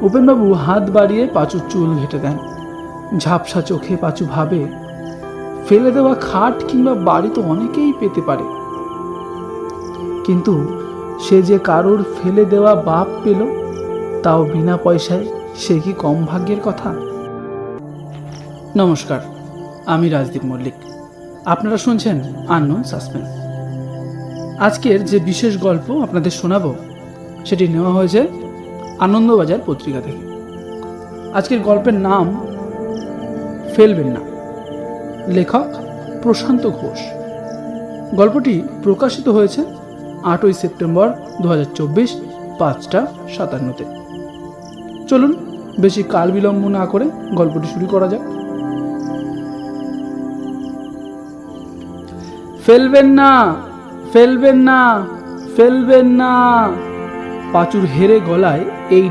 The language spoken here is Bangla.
উপেনবাবু হাত বাড়িয়ে পাঁচুর চুল ঘেঁটে দেন। ঝাপসা চোখে পাঁচু ভাবে, ফেলে দেওয়া খাট কিংবা বাড়ি তো অনেকেই পেতে পারে, কিন্তু সে যে কারোর ফেলে দেওয়া বাপ পেল, তাও বিনা পয়সায়, সে কি কম ভাগ্যের কথা? নমস্কার, আমি রাজদীপ মল্লিক। আপনারা শুনছেন আননোন সাসপেন্স। আজকের যে বিশেষ গল্প আপনাদের শোনাবো সেটি নেওয়া হয়েছে আনন্দবাজার পত্রিকা থেকে। আজকের গল্পের নাম ফেলবেন না, লেখক প্রশান্ত ঘোষ। গল্পটি প্রকাশিত হয়েছে 8ই সেপ্টেম্বর 2024, 5:57। চলুন বেশি কাল বিলম্ব না করে গল্পটি শুরু করা যাক। ফেলবেন না, ফেলবেন না, ফেলবেন না। পাঁচুর হেরে গলায় এই